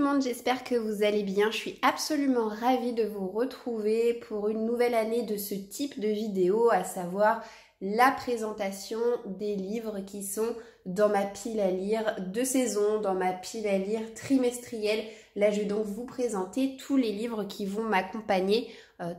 le monde, j'espère que vous allez bien. Je suis absolument ravie de vous retrouver pour une nouvelle année de ce type de vidéo, à savoir la présentation des livres qui sont dans ma pile à lire de saison, dans ma pile à lire trimestrielle. Là, je vais donc vous présenter tous les livres qui vont m'accompagner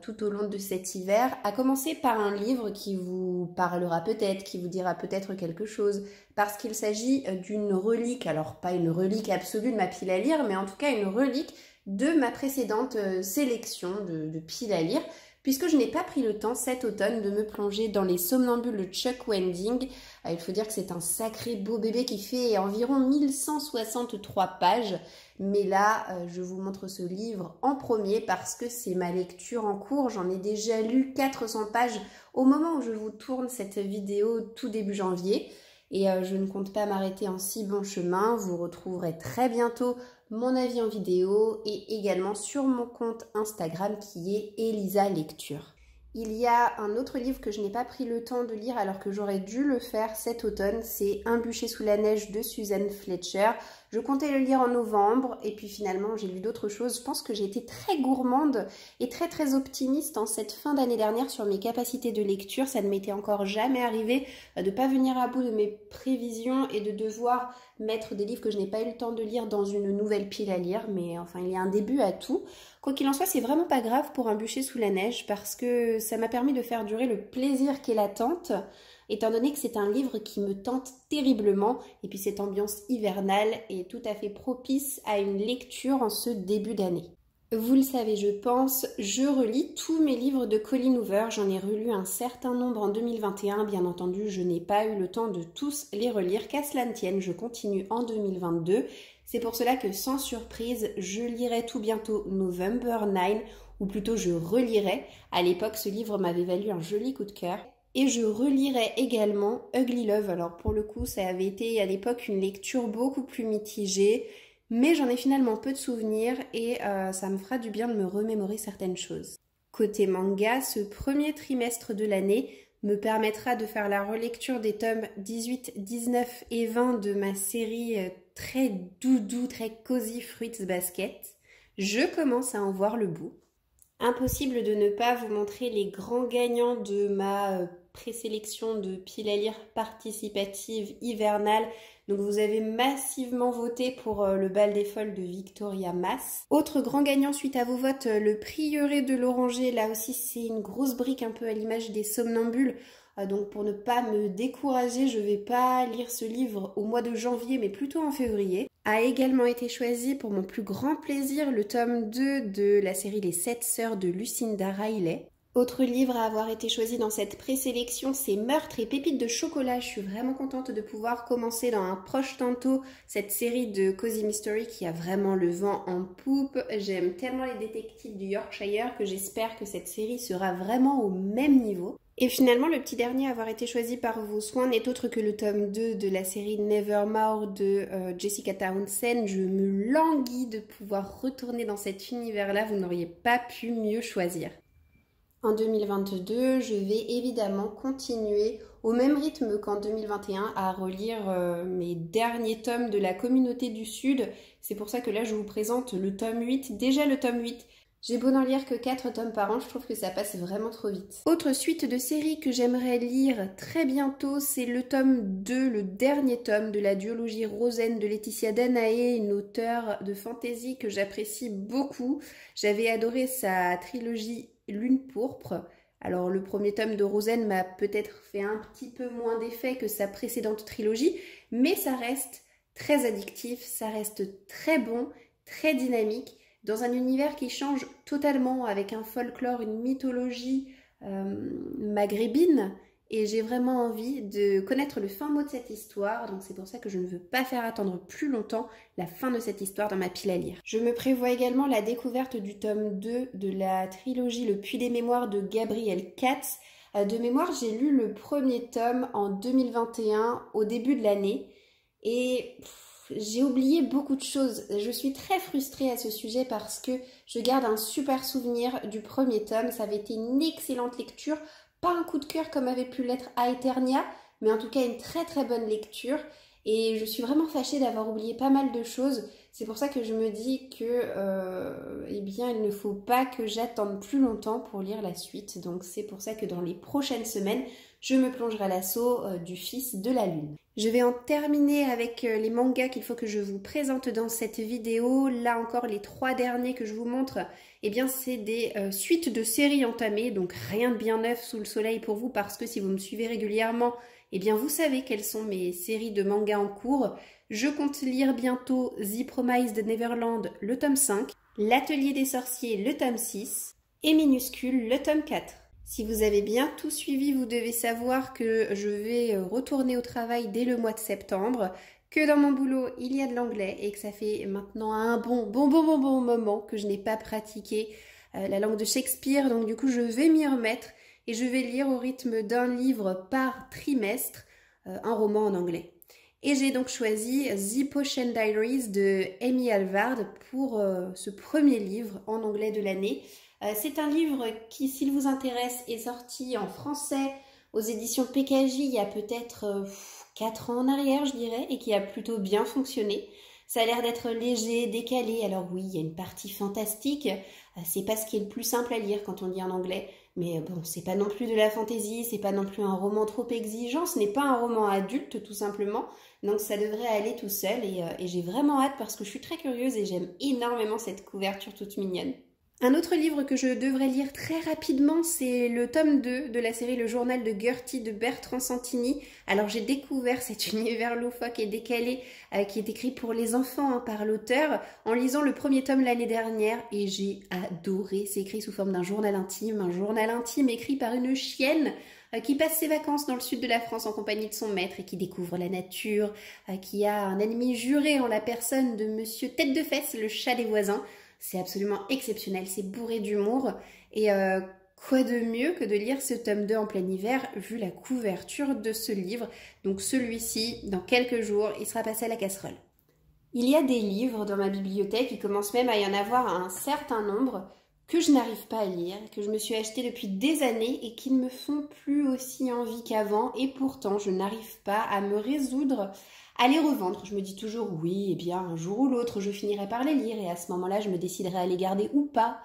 tout au long de cet hiver, à commencer par un livre qui vous parlera peut-être, qui vous dira peut-être quelque chose, parce qu'il s'agit d'une relique, alors pas une relique absolue de ma pile à lire, mais en tout cas une relique de ma précédente sélection de pile à lire, puisque je n'ai pas pris le temps cet automne de me plonger dans Les Somnambules de Chuck Wendig. Il faut dire que c'est un sacré beau bébé qui fait environ 1163 pages. Mais là, je vous montre ce livre en premier parce que c'est ma lecture en cours. J'en ai déjà lu 400 pages au moment où je vous tourne cette vidéo tout début janvier. Et je ne compte pas m'arrêter en si bon chemin. Vous retrouverez très bientôt mon avis en vidéo et également sur mon compte Instagram qui est Elisa Lecture. Il y a un autre livre que je n'ai pas pris le temps de lire alors que j'aurais dû le faire cet automne, c'est Un bûcher sous la neige de Suzanne Fletcher. Je comptais le lire en novembre et puis finalement j'ai lu d'autres choses. Je pense que j'ai été très gourmande et très optimiste en cette fin d'année dernière sur mes capacités de lecture. Ça ne m'était encore jamais arrivé de ne pas venir à bout de mes prévisions et de devoir mettre des livres que je n'ai pas eu le temps de lire dans une nouvelle pile à lire. Mais enfin, il y a un début à tout. Quoi qu'il en soit, c'est vraiment pas grave pour Un bûcher sous la neige parce que ça m'a permis de faire durer le plaisir qu'est l'attente, étant donné que c'est un livre qui me tente terriblement et puis cette ambiance hivernale est tout à fait propice à une lecture en ce début d'année. Vous le savez, je pense, je relis tous mes livres de Colleen Hoover. J'en ai relu un certain nombre en 2021. Bien entendu, je n'ai pas eu le temps de tous les relire. Qu'à cela ne tienne, je continue en 2022. C'est pour cela que, sans surprise, je lirai tout bientôt November 9, ou plutôt je relirai. À l'époque, ce livre m'avait valu un joli coup de cœur. Et je relirai également Ugly Love. Alors pour le coup, ça avait été à l'époque une lecture beaucoup plus mitigée. Mais j'en ai finalement peu de souvenirs et ça me fera du bien de me remémorer certaines choses. Côté manga, ce premier trimestre de l'année me permettra de faire la relecture des tomes 18, 19 et 20 de ma série très doudou, très cozy Fruits Basket. Je commence à en voir le bout. Impossible de ne pas vous montrer les grands gagnants de ma présélection de pile à lire participative hivernale. Donc vous avez massivement voté pour le bal des folles de Victoria Mass. Autre grand gagnant suite à vos votes, le prieuré de l'Oranger. Là aussi c'est une grosse brique un peu à l'image des Somnambules. Donc pour ne pas me décourager, je ne vais pas lire ce livre au mois de janvier mais plutôt en février. A également été choisi pour mon plus grand plaisir le tome 2 de la série Les 7 sœurs de Lucinda Riley. Autre livre à avoir été choisi dans cette présélection, c'est Meurtre et pépites de chocolat. Je suis vraiment contente de pouvoir commencer dans un proche tantôt cette série de Cozy Mystery qui a vraiment le vent en poupe. J'aime tellement les détectives du Yorkshire que j'espère que cette série sera vraiment au même niveau. Et finalement, le petit dernier à avoir été choisi par vos soins n'est autre que le tome 2 de la série Nevermore de Jessica Townsend. Je me languis de pouvoir retourner dans cet univers-là, vous n'auriez pas pu mieux choisir. En 2022, je vais évidemment continuer au même rythme qu'en 2021 à relire mes derniers tomes de la Communauté du Sud. C'est pour ça que là, je vous présente le tome 8. Déjà le tome 8. J'ai beau n'en lire que 4 tomes par an, je trouve que ça passe vraiment trop vite. Autre suite de série que j'aimerais lire très bientôt, c'est le tome 2, le dernier tome de la duologie Rosen de Laetitia Danaé, une auteure de fantasy que j'apprécie beaucoup. J'avais adoré sa trilogie Lune pourpre. Alors le premier tome de Rosen m'a peut-être fait un petit peu moins d'effet que sa précédente trilogie, mais ça reste très addictif, ça reste très bon, très dynamique, dans un univers qui change totalement avec un folklore, une mythologie maghrébine. Et j'ai vraiment envie de connaître le fin mot de cette histoire, donc c'est pour ça que je ne veux pas faire attendre plus longtemps la fin de cette histoire dans ma pile à lire. Je me prévois également la découverte du tome 2 de la trilogie Le Puits des Mémoires de Gabriel Katz. De mémoire, j'ai lu le premier tome en 2021, au début de l'année, et j'ai oublié beaucoup de choses. Je suis très frustrée à ce sujet parce que je garde un super souvenir du premier tome. Ça avait été une excellente lecture. Pas un coup de cœur comme avait pu l'être Aeternia, mais en tout cas une très bonne lecture. Et je suis vraiment fâchée d'avoir oublié pas mal de choses. C'est pour ça que je me dis que eh bien, il ne faut pas que j'attende plus longtemps pour lire la suite. Donc c'est pour ça que dans les prochaines semaines, je me plongerai à l'assaut du Fils de la Lune. Je vais en terminer avec les mangas qu'il faut que je vous présente dans cette vidéo. Là encore, les 3 derniers que je vous montre, eh bien c'est des suites de séries entamées, donc rien de bien neuf sous le soleil pour vous, parce que si vous me suivez régulièrement, eh bien vous savez quelles sont mes séries de mangas en cours. Je compte lire bientôt The Promised Neverland, le tome 5, L'Atelier des Sorciers, le tome 6 et Minuscule, le tome 4. Si vous avez bien tout suivi, vous devez savoir que je vais retourner au travail dès le mois de septembre, que dans mon boulot, il y a de l'anglais et que ça fait maintenant un bon moment que je n'ai pas pratiqué la langue de Shakespeare. Donc du coup, je vais m'y remettre et je vais lire au rythme d'un livre par trimestre un roman en anglais. Et j'ai donc choisi The Potion Diaries de Amy Alvard pour ce premier livre en anglais de l'année. C'est un livre qui, s'il vous intéresse, est sorti en français aux éditions PKJ il y a peut-être 4 ans en arrière, je dirais, et qui a plutôt bien fonctionné. Ça a l'air d'être léger, décalé. Alors oui, il y a une partie fantastique. C'est pas ce qui est le plus simple à lire quand on lit en anglais. Mais bon, c'est pas non plus de la fantaisie, c'est pas non plus un roman trop exigeant. Ce n'est pas un roman adulte, tout simplement. Donc ça devrait aller tout seul. Et j'ai vraiment hâte parce que je suis très curieuse et j'aime énormément cette couverture toute mignonne. Un autre livre que je devrais lire très rapidement, c'est le tome 2 de la série Le Journal de Gertie de Bertrand Santini. Alors j'ai découvert cet univers loufoque et décalé qui est écrit pour les enfants par l'auteur en lisant le premier tome l'année dernière et j'ai adoré. C'est écrit sous forme d'un journal intime écrit par une chienne qui passe ses vacances dans le sud de la France en compagnie de son maître et qui découvre la nature, qui a un ennemi juré en la personne de Monsieur Tête de Fesse, le chat des voisins. C'est absolument exceptionnel, c'est bourré d'humour. Et quoi de mieux que de lire ce tome 2 en plein hiver, vu la couverture de ce livre. Donc celui-ci, dans quelques jours, il sera passé à la casserole. Il y a des livres dans ma bibliothèque, il commence même à y en avoir un certain nombre, que je n'arrive pas à lire, que je me suis acheté depuis des années et qui ne me font plus aussi envie qu'avant. Et pourtant, je n'arrive pas à me résoudre à les revendre. Je me dis toujours, oui, eh bien, un jour ou l'autre, je finirai par les lire et à ce moment-là, je me déciderai à les garder ou pas.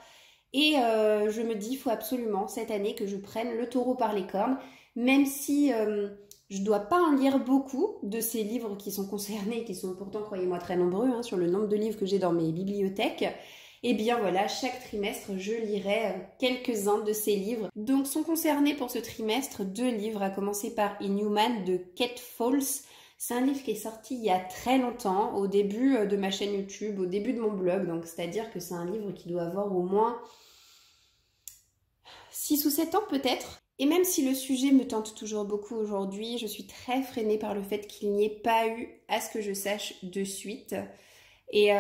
Et je me dis, il faut absolument, cette année, que je prenne le taureau par les cornes, même si je ne dois pas en lire beaucoup de ces livres qui sont concernés, qui sont pourtant, croyez-moi, très nombreux, sur le nombre de livres que j'ai dans mes bibliothèques. Et bien voilà, chaque trimestre, je lirai quelques-uns de ces livres. Donc sont concernés pour ce trimestre 2 livres, à commencer par Inhuman de Kate Falls. C'est un livre qui est sorti il y a très longtemps, au début de ma chaîne YouTube, au début de mon blog. Donc c'est-à-dire que c'est un livre qui doit avoir au moins 6 ou 7 ans peut-être. Et même si le sujet me tente toujours beaucoup aujourd'hui, je suis très freinée par le fait qu'il n'y ait pas eu, à ce que je sache, de suite. Et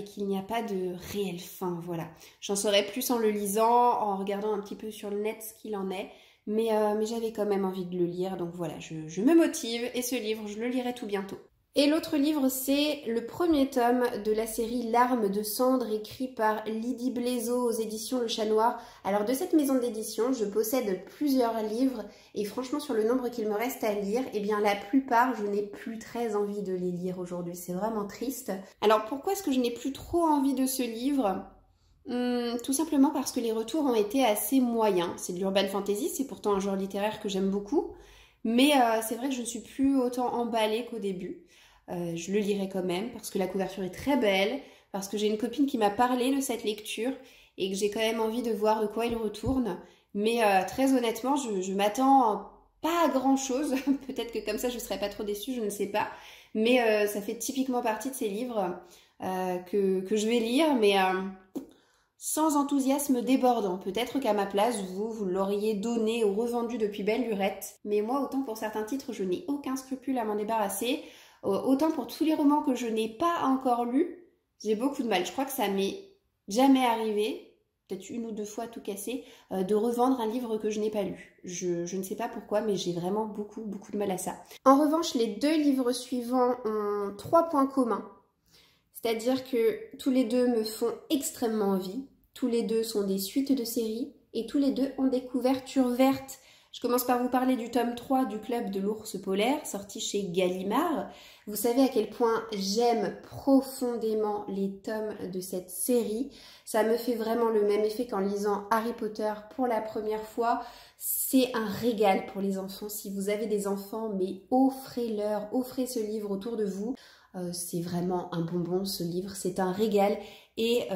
qu'il n'y a pas de réelle fin, voilà. J'en saurai plus en le lisant, en regardant un petit peu sur le net ce qu'il en est. Mais j'avais quand même envie de le lire, donc voilà, je me motive et ce livre, je le lirai tout bientôt. Et l'autre livre, c'est le premier tome de la série Larmes de cendre, écrit par Lydie Blaiseau aux éditions Le Chat Noir. Alors de cette maison d'édition, je possède plusieurs livres et franchement sur le nombre qu'il me reste à lire, eh bien la plupart, je n'ai plus très envie de les lire aujourd'hui, c'est vraiment triste. Alors pourquoi est-ce que je n'ai plus trop envie de ce livre ? Tout simplement parce que les retours ont été assez moyens. C'est de l'urban fantasy, c'est pourtant un genre littéraire que j'aime beaucoup, mais c'est vrai que je ne suis plus autant emballée qu'au début. Je le lirai quand même parce que la couverture est très belle, parce que j'ai une copine qui m'a parlé de cette lecture et que j'ai quand même envie de voir de quoi il retourne. Mais très honnêtement, je m'attends pas à grand chose. Peut-être que comme ça je ne serai pas trop déçue, je ne sais pas. Mais ça fait typiquement partie de ces livres que je vais lire, mais sans enthousiasme débordant. Peut-être qu'à ma place, vous l'auriez donné ou revendu depuis belle lurette. Mais moi, autant pour certains titres, je n'ai aucun scrupule à m'en débarrasser. Autant pour tous les romans que je n'ai pas encore lus, j'ai beaucoup de mal. Je crois que ça m'est jamais arrivé, peut-être 1 ou 2 fois tout cassé, de revendre un livre que je n'ai pas lu. Je ne sais pas pourquoi, mais j'ai vraiment beaucoup de mal à ça. En revanche, les 2 livres suivants ont 3 points communs. C'est-à-dire que tous les 2 me font extrêmement envie. Tous les 2 sont des suites de séries et tous les 2 ont des couvertures vertes. Je commence par vous parler du tome 3 du Club de l'Ours Polaire, sorti chez Gallimard. Vous savez à quel point j'aime profondément les tomes de cette série. Ça me fait vraiment le même effet qu'en lisant Harry Potter pour la première fois. C'est un régal pour les enfants. Si vous avez des enfants, mais offrez-leur, offrez ce livre autour de vous. C'est vraiment un bonbon ce livre, c'est un régal. Et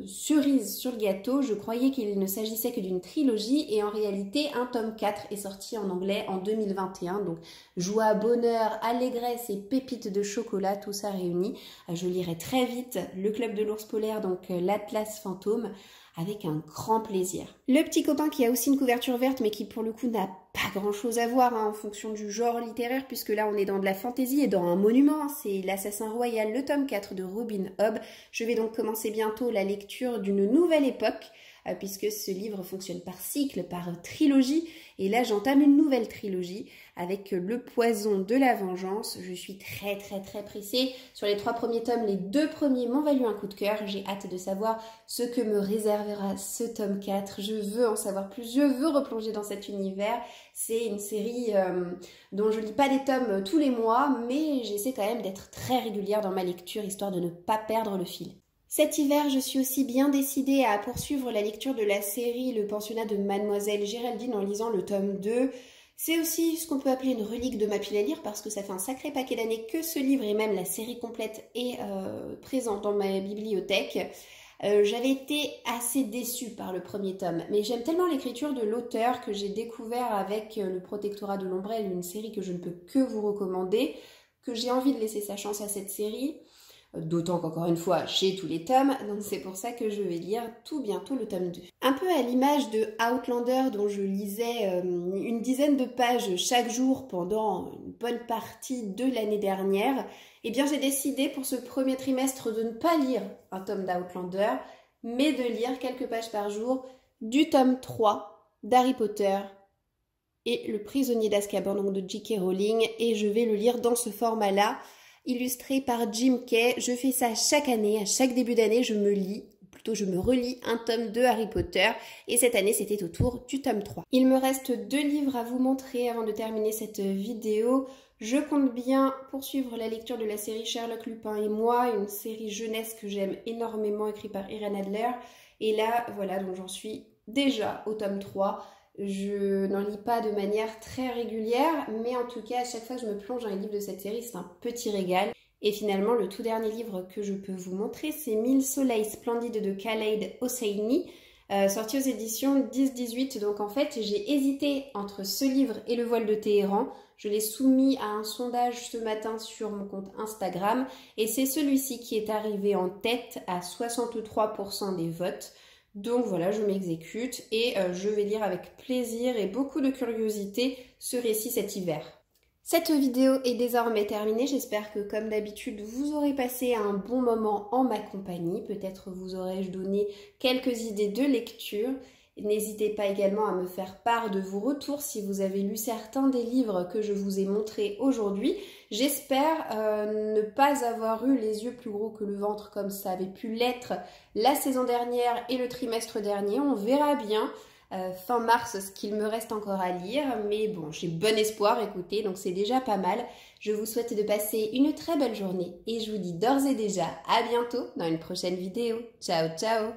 cerise sur le gâteau, je croyais qu'il ne s'agissait que d'une trilogie et en réalité un tome 4 est sorti en anglais en 2021. Donc joie, bonheur, allégresse et pépites de chocolat, tout ça réuni. Je lirai très vite Le Club de l'Ours Polaire, donc l'Atlas Fantôme, avec un grand plaisir. Le petit copain qui a aussi une couverture verte mais qui pour le coup n'a pas grand chose à voir en fonction du genre littéraire puisque là on est dans de la fantaisie et dans un monument, c'est L'Assassin Royal, le tome 4 de Robin Hobb. Je vais donc commencer bientôt la lecture d'une nouvelle époque puisque ce livre fonctionne par cycle, par trilogie et là j'entame une nouvelle trilogie avec Le Poison de la Vengeance. Je suis très pressée. Sur les 3 premiers tomes, les 2 premiers m'ont valu un coup de cœur. J'ai hâte de savoir ce que me réservera ce tome 4. Je veux en savoir plus, je veux replonger dans cet univers. C'est une série dont je lis pas des tomes tous les mois, mais j'essaie quand même d'être très régulière dans ma lecture, histoire de ne pas perdre le fil. Cet hiver, je suis aussi bien décidée à poursuivre la lecture de la série Le Pensionnat de Mademoiselle Géraldine en lisant le tome 2. C'est aussi ce qu'on peut appeler une relique de ma pile à lire parce que ça fait un sacré paquet d'années que ce livre et même la série complète est présente dans ma bibliothèque. J'avais été assez déçue par le premier tome, mais j'aime tellement l'écriture de l'auteur que j'ai découvert avec Le Protectorat de l'Ombrelle, une série que je ne peux que vous recommander, que j'ai envie de laisser sa chance à cette série. D'autant qu'encore une fois, j'ai tous les tomes, donc c'est pour ça que je vais lire tout bientôt le tome 2. Un peu à l'image de Outlander dont je lisais une dizaine de pages chaque jour pendant une bonne partie de l'année dernière, eh bien j'ai décidé pour ce premier trimestre de ne pas lire un tome d'Outlander, mais de lire quelques pages par jour du tome 3 d'Harry Potter et Le Prisonnier d'Azkaban, donc de J.K. Rowling, et je vais le lire dans ce format-là, illustré par Jim Kay. Je fais ça chaque année, à chaque début d'année, je me relis un tome de Harry Potter et cette année c'était au tour du tome 3. Il me reste 2 livres à vous montrer avant de terminer cette vidéo. Je compte bien poursuivre la lecture de la série Sherlock Lupin et moi, une série jeunesse que j'aime énormément écrite par Irène Adler. Et là, voilà, donc j'en suis déjà au tome 3. Je n'en lis pas de manière très régulière, mais en tout cas, à chaque fois que je me plonge dans les livres de cette série, c'est un petit régal. Et finalement, le tout dernier livre que je peux vous montrer, c'est 1000 soleils splendides de Khaled Hosseini, sorti aux éditions 10-18. Donc en fait, j'ai hésité entre ce livre et Le Voile de Téhéran. Je l'ai soumis à un sondage ce matin sur mon compte Instagram, et c'est celui-ci qui est arrivé en tête à 63% des votes. Donc voilà, je m'exécute et je vais lire avec plaisir et beaucoup de curiosité ce récit cet hiver. Cette vidéo est désormais terminée, j'espère que comme d'habitude vous aurez passé un bon moment en ma compagnie, peut-être vous aurai-je donné quelques idées de lecture. N'hésitez pas également à me faire part de vos retours si vous avez lu certains des livres que je vous ai montrés aujourd'hui. J'espère ne pas avoir eu les yeux plus gros que le ventre comme ça avait pu l'être la saison dernière et le trimestre dernier. On verra bien fin mars ce qu'il me reste encore à lire. Mais bon, j'ai bon espoir, écoutez, donc c'est déjà pas mal. Je vous souhaite de passer une très belle journée et je vous dis d'ores et déjà à bientôt dans une prochaine vidéo. Ciao, ciao!